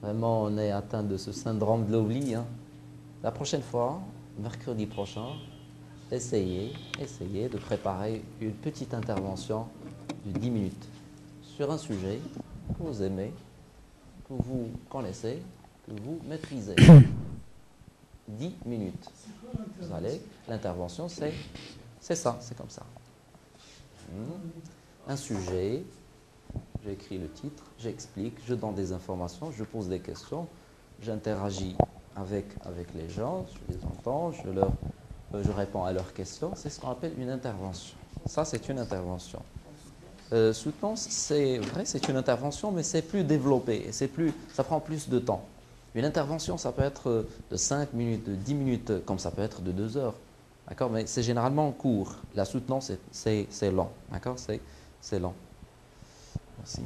Vraiment, on est atteint de ce syndrome de l'oubli, hein. La prochaine fois, mercredi prochain, essayez de préparer une petite intervention de 10 minutes sur un sujet que vous aimez, que vous connaissez, que vous maîtrisez. 10 minutes. Vous allez, l'intervention, c'est ça, c'est comme ça. Un sujet, j'écris le titre, j'explique, je donne des informations, je pose des questions, j'interagis avec les gens, je les entends, je réponds à leurs questions. C'est ce qu'on appelle une intervention. Ça, c'est une intervention. Soutenance, c'est vrai, c'est une intervention, mais c'est plus développé, ça prend plus de temps. Une intervention, ça peut être de 5 minutes, de 10 minutes, comme ça peut être de 2 heures. D'accord? Mais c'est généralement court. La soutenance, c'est lent. D'accord? C'est lent. Merci.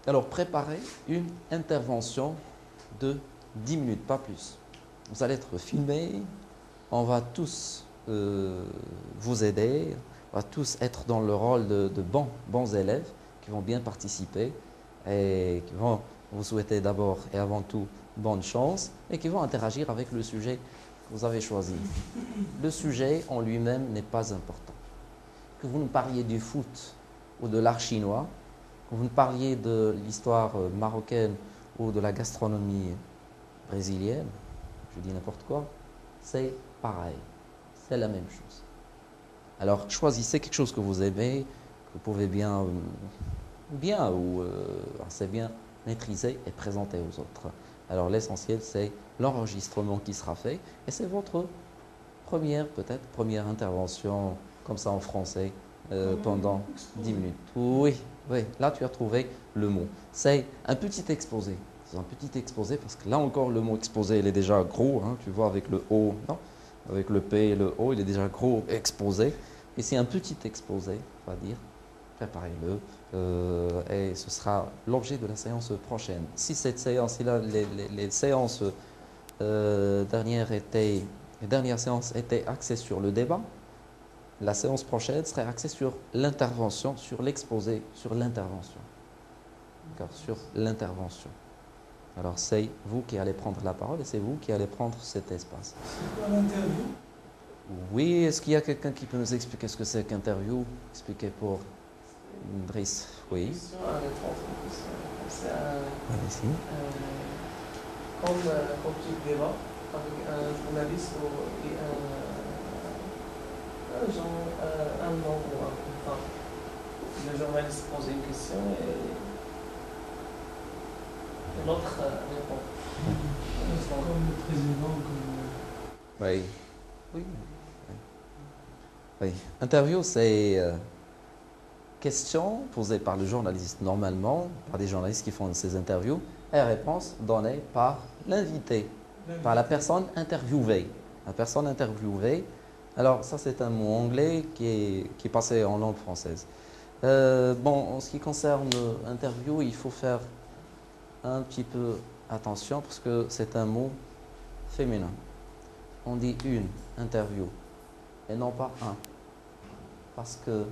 Alors, préparez une intervention de 10 minutes, pas plus. Vous allez être filmé. On va tous vous aider. On va tous être dans le rôle de bons élèves qui vont bien participer et qui vont vous souhaiter d'abord et avant tout bonne chance et qui vont interagir avec le sujet que vous avez choisi. Le sujet en lui-même n'est pas important. Que vous nous parliez du foot ou de l'art chinois, que vous nous parliez de l'histoire marocaine ou de la gastronomie brésilienne, je dis n'importe quoi, c'est pareil, c'est la même chose. Alors choisissez quelque chose que vous aimez, que vous pouvez bien ou assez bien maîtriser et présenter aux autres. Alors l'essentiel, c'est l'enregistrement qui sera fait et c'est votre première intervention comme ça en français pendant 10 minutes. Oui, là tu as trouvé le mot. C'est un petit exposé. C'est un petit exposé parce que là encore le mot exposé il est déjà gros, hein, tu vois avec le O, non, avec le P et le O, il est déjà gros exposé. Et c'est un petit exposé, on va dire. Préparez-le et ce sera l'objet de la séance prochaine. Si cette séance, les séances les dernières séances étaient axées sur le débat, la séance prochaine serait axée sur l'intervention, sur l'exposé, sur l'intervention. D'accord, sur l'intervention. Alors c'est vous qui allez prendre la parole et c'est vous qui allez prendre cet espace. C'est quoi l'interview? Oui, est-ce qu'il y a quelqu'un qui peut nous expliquer ce que c'est qu'interview? Expliquer pour Driss, oui. Question à répondre. Allez-y. Comme tu débat avec un journaliste ou un membre ou un enfin, le journaliste pose une question et l'autre répond. Comme le président, comme... Oui. Oui. Oui. Interview, c'est question posée par le journaliste normalement, par des journalistes qui font ces interviews, et réponse donnée par l'invité, par la personne interviewée. La personne interviewée. Alors ça c'est un mot anglais qui est passé en langue française. Bon, en ce qui concerne interview, il faut faire un petit peu attention parce que c'est un mot féminin. On dit une interview et non pas un. Parce que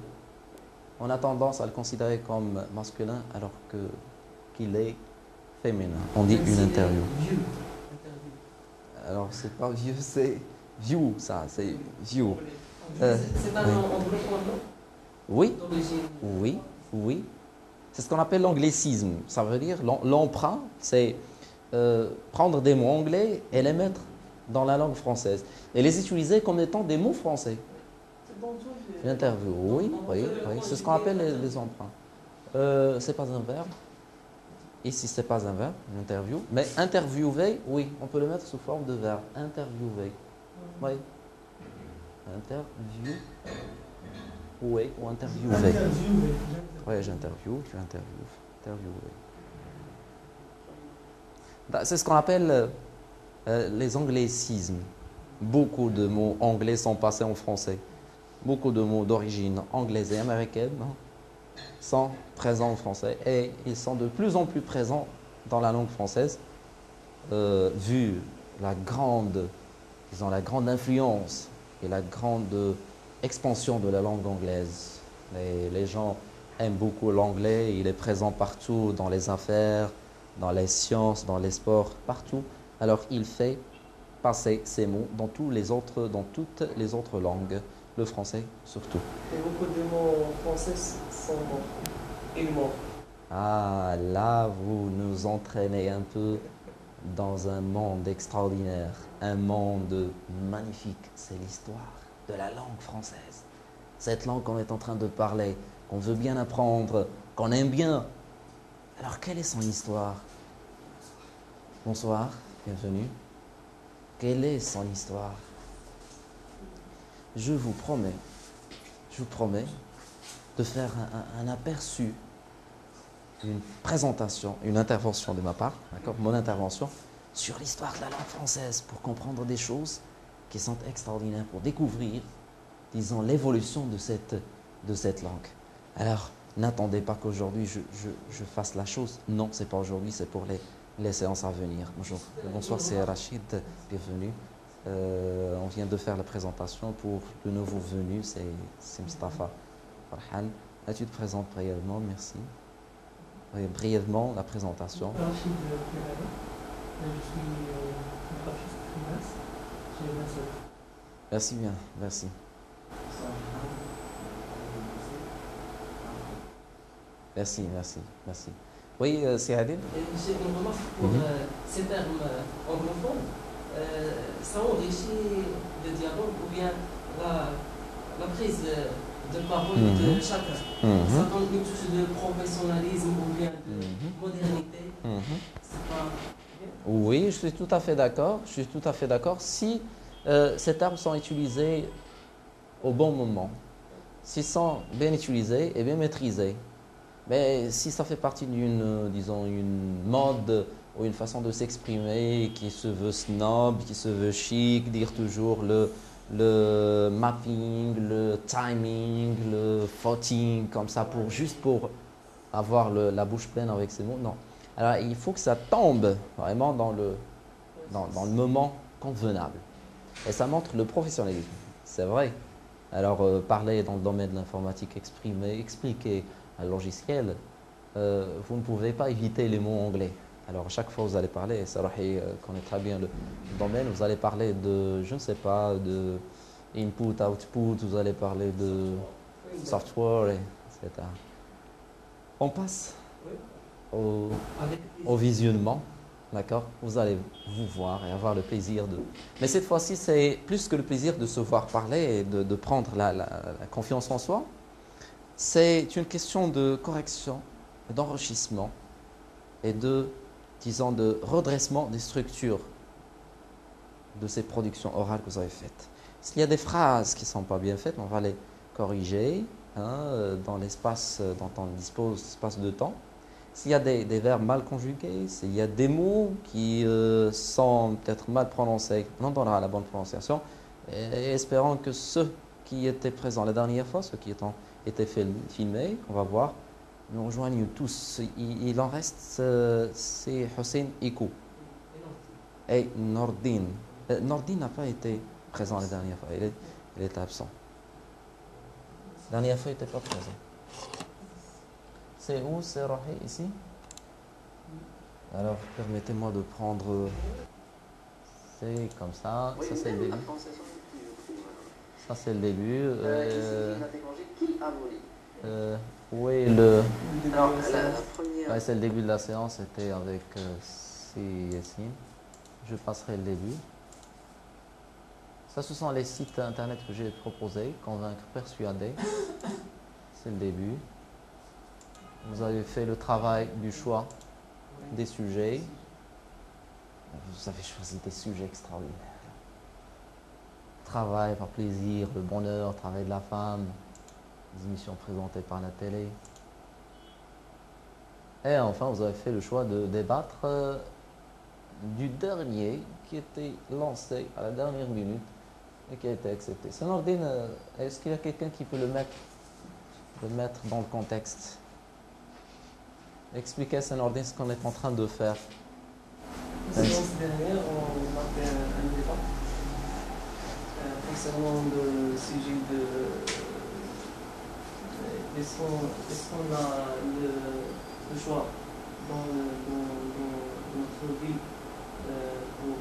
on a tendance à le considérer comme masculin alors qu'il est féminin. On dit une interview. Alors c'est pas vieux, c'est view, ça, c'est view. C'est pas oui. Oui, oui, oui. C'est ce qu'on appelle l'anglicisme. Ça veut dire l'emprunt, c'est prendre des mots anglais et les mettre dans la langue française et les utiliser comme étant des mots français. L'interview, oui, c'est ce qu'on appelle les emprunts. C'est pas un verbe. Ici, c'est pas un verbe, une interview. Mais interviewer, oui, on peut le mettre sous forme de verbe. Interviewer. Oui. Interview. Oui, ou interviewer. Oui, j'interview, tu interviews. Interviewer. C'est ce qu'on appelle les anglicismes. Beaucoup de mots anglais sont passés en français. Beaucoup de mots d'origine anglaise et américaine sont présents en français et ils sont de plus en plus présents dans la langue française vu la grande influence et la grande expansion de la langue anglaise. Les gens aime beaucoup l'anglais, il est présent partout dans les affaires, dans les sciences, dans les sports, partout. Alors il fait passer ces mots dans toutes les autres langues, le français surtout. Et beaucoup de mots français sont morts. Ils morts. Ah, là, vous nous entraînez un peu dans un monde extraordinaire, un monde magnifique. C'est l'histoire de la langue française. Cette langue qu'on est en train de parler, qu'on veut bien apprendre, qu'on aime bien. Alors, quelle est son histoire? Bonsoir, bienvenue. Quelle est son histoire? Je vous promets de faire un aperçu, une présentation, une intervention de ma part, d'accord, mon intervention sur l'histoire de la langue française pour comprendre des choses qui sont extraordinaires, pour découvrir, disons, l'évolution de cette langue. Alors, n'attendez pas qu'aujourd'hui je fasse la chose. Non, c'est pas aujourd'hui, c'est pour les séances à venir. Bonjour, bonsoir, c'est Rachid, bienvenue. On vient de faire la présentation pour le nouveau venu, c'est Mustafa Farhan. Là, tu te présentes brièvement, merci. Oui, brièvement, la présentation. Rachid Pelala, je suis graphiste freelance, j'ai 27 ans. Merci bien, merci. Merci, merci, merci. Oui, c'est Adil. J'ai une remarque pour ces termes anglophones. Ça enrichit le dialogue ou bien la prise de parole de chacun. Ça donne une touche de professionnalisme ou bien de modernité. C'est pas bien? Oui, je suis tout à fait d'accord. Je suis tout à fait d'accord. Si ces termes sont utilisés au bon moment, s'ils sont bien utilisés et bien maîtrisés, mais si ça fait partie disons, une mode ou une façon de s'exprimer qui se veut snob, qui se veut chic, dire toujours le mapping, le timing, le footing, comme ça, juste pour avoir la bouche pleine avec ces mots, non. Alors, il faut que ça tombe vraiment dans le moment convenable. Et ça montre le professionnalisme, c'est vrai. Alors, parler dans le domaine de l'informatique, expliquer un logiciel, vous ne pouvez pas éviter les mots anglais. Alors, à chaque fois que vous allez parler, Sarahi connaît très bien le domaine, vous allez parler de, je ne sais pas, de input, output, vous allez parler de software, etc. On passe au visionnement, d'accord? Vous allez vous voir et avoir le plaisir de... Mais cette fois-ci, c'est plus que le plaisir de se voir parler et de prendre la confiance en soi. C'est une question de correction, d'enrichissement et disons, de redressement des structures de ces productions orales que vous avez faites. S'il y a des phrases qui ne sont pas bien faites, on va les corriger dans l'espace dont on dispose, l'espace de temps. S'il y a des verbes mal conjugués, s'il y a des mots qui sont peut-être mal prononcés, on donnera la bonne prononciation. Et espérons que ceux qui étaient présents la dernière fois, ceux qui étaient filmés, on va voir, nous rejoignent tous. Il en reste, c'est Hussein Ikou et Nordine. Nordine n'a pas été présent la dernière fois, il est absent. La dernière fois, il n'était pas présent. C'est où? C'est Rahi, ici? Alors, permettez-moi de prendre... C'est comme ça, ça c'est le début. Ça c'est le début. Oui, c'est le début de la séance, c'était avec Yassine. Je passerai le début. Ça, ce sont les sites internet que j'ai proposés, convaincre, persuader. C'est le début. Vous avez fait le travail du choix des sujets. Vous avez choisi des sujets extraordinaires. Travail par plaisir, le bonheur, travail de la femme, des émissions présentées par la télé. Et enfin, vous avez fait le choix de débattre du dernier qui était lancé à la dernière minute et qui a été accepté. C'est Nordine, est-ce qu'il y a quelqu'un qui peut le mettre dans le contexte? Expliquez à Nordine ce qu'on est en train de faire. La séance dernière, on a fait un débat concernant le sujet des est-ce qu'on a le choix dans notre vie pour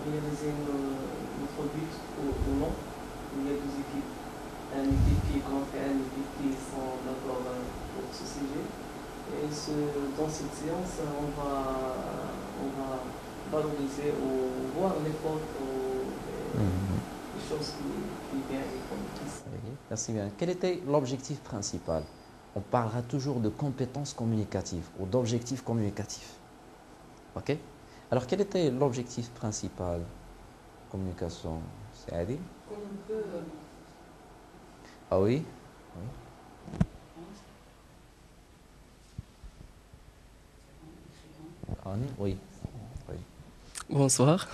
réaliser notre but ou non? Il y a deux équipes. Une équipe qui est contre et une équipe qui sont d'accord pour ce sujet. Et dans cette séance, on va valoriser ou voir les fautes ou les choses qui viennent et qu'on utilise. Merci bien. Quel était l'objectif principal? On parlera toujours de compétences communicatives ou d'objectifs communicatifs. OK? Alors, quel était l'objectif principal? Communication, c'est Adil? Ah oui? Oui. Oui. Bonsoir.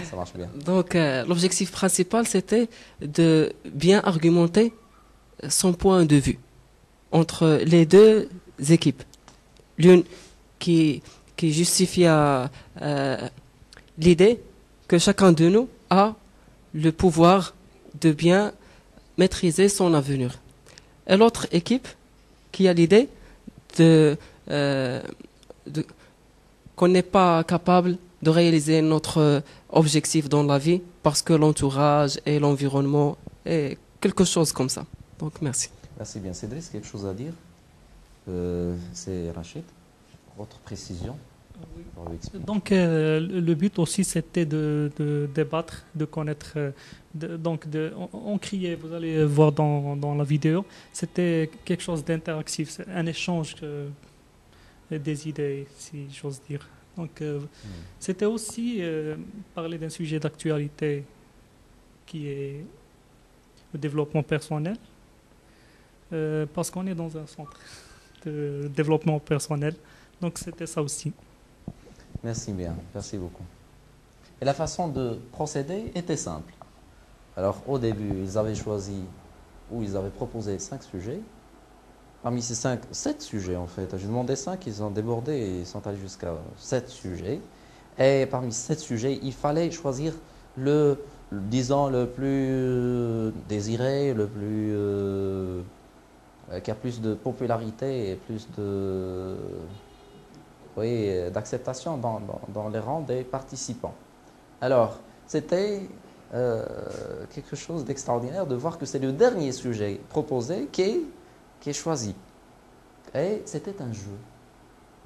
Ça marche bien. Donc, l'objectif principal, c'était de bien argumenter son point de vue entre les deux équipes. L'une qui justifie l'idée que chacun de nous a le pouvoir de bien maîtriser son avenir. Et l'autre équipe qui a l'idée qu'on n'est pas capable de réaliser notre objectif dans la vie parce que l'entourage et l'environnement est quelque chose comme ça. Donc, merci. Merci bien. Cédric, quelque chose à dire? C'est Rachid. Votre précision? Oui. Donc, le but aussi, c'était de débattre, de connaître. On criait, vous allez voir dans la vidéo, c'était quelque chose d'interactif, un échange des idées, si j'ose dire. Donc, c'était aussi parler d'un sujet d'actualité qui est le développement personnel, parce qu'on est dans un centre de développement personnel. Donc, c'était ça aussi. Merci bien, merci beaucoup. Et la façon de procéder était simple. Alors, au début, ils avaient choisi, ou ils avaient proposé 5 sujets. Parmi ces 7 sujets en fait. J'ai demandé 5, ils ont débordé et ils sont allés jusqu'à 7 sujets. Et parmi 7 sujets, il fallait choisir disons, le plus désiré, le plus qui a plus de popularité et plus d'acceptation dans les rangs des participants. Alors, c'était quelque chose d'extraordinaire de voir que c'est le dernier sujet proposé qui est choisi. Et c'était un jeu.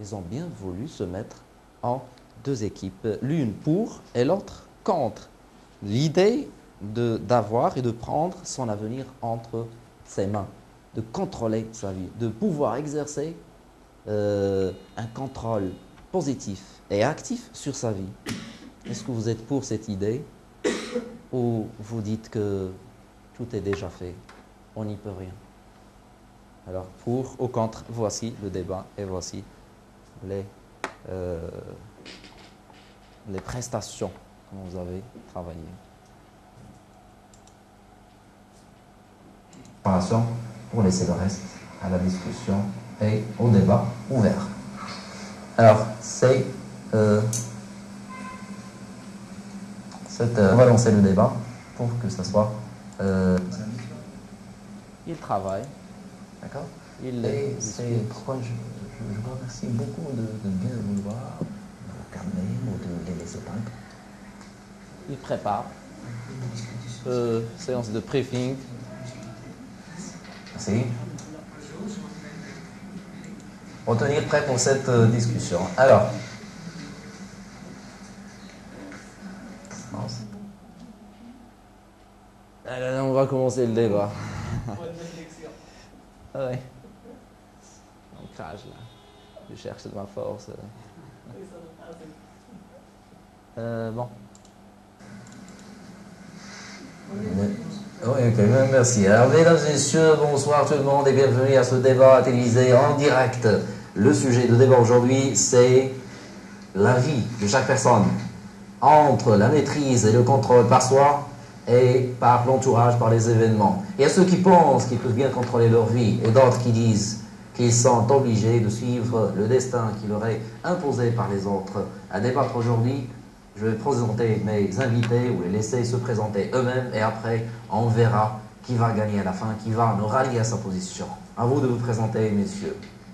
Ils ont bien voulu se mettre en 2 équipes, l'une pour et l'autre contre. L'idée d'avoir et de prendre son avenir entre ses mains, de contrôler sa vie, de pouvoir exercer un contrôle positif et actif sur sa vie. Est-ce que vous êtes pour cette idée ou vous dites que tout est déjà fait, on n'y peut rien? Alors, pour ou contre, voici le débat et voici les prestations que vous avez travaillées. Pour laisser le reste à la discussion et au débat ouvert. Alors, on va lancer le débat pour que ce soit... il travaille. D'accord. C'est pourquoi je vous remercie beaucoup de bien vouloir vous calmer ou de les laisser parler. Il prépare. Séance de briefing. Merci. Retenir prêt pour cette discussion. Alors. On va commencer le débat. Oui. Ancrage là. Je cherche de ma force. Bon. Oui, ok, merci. Alors, mesdames et messieurs, bonsoir tout le monde et bienvenue à ce débat télévisé en direct. Le sujet de débat aujourd'hui, c'est la vie de chaque personne entre la maîtrise et le contrôle par soi et par l'entourage, par les événements. Il y a ceux qui pensent qu'ils peuvent bien contrôler leur vie et d'autres qui disent qu'ils sont obligés de suivre le destin qui leur est imposé par les autres. À débattre aujourd'hui, je vais présenter mes invités ou les laisser se présenter eux-mêmes et après on verra qui va gagner à la fin, qui va nous rallier à sa position. À vous de vous présenter, messieurs.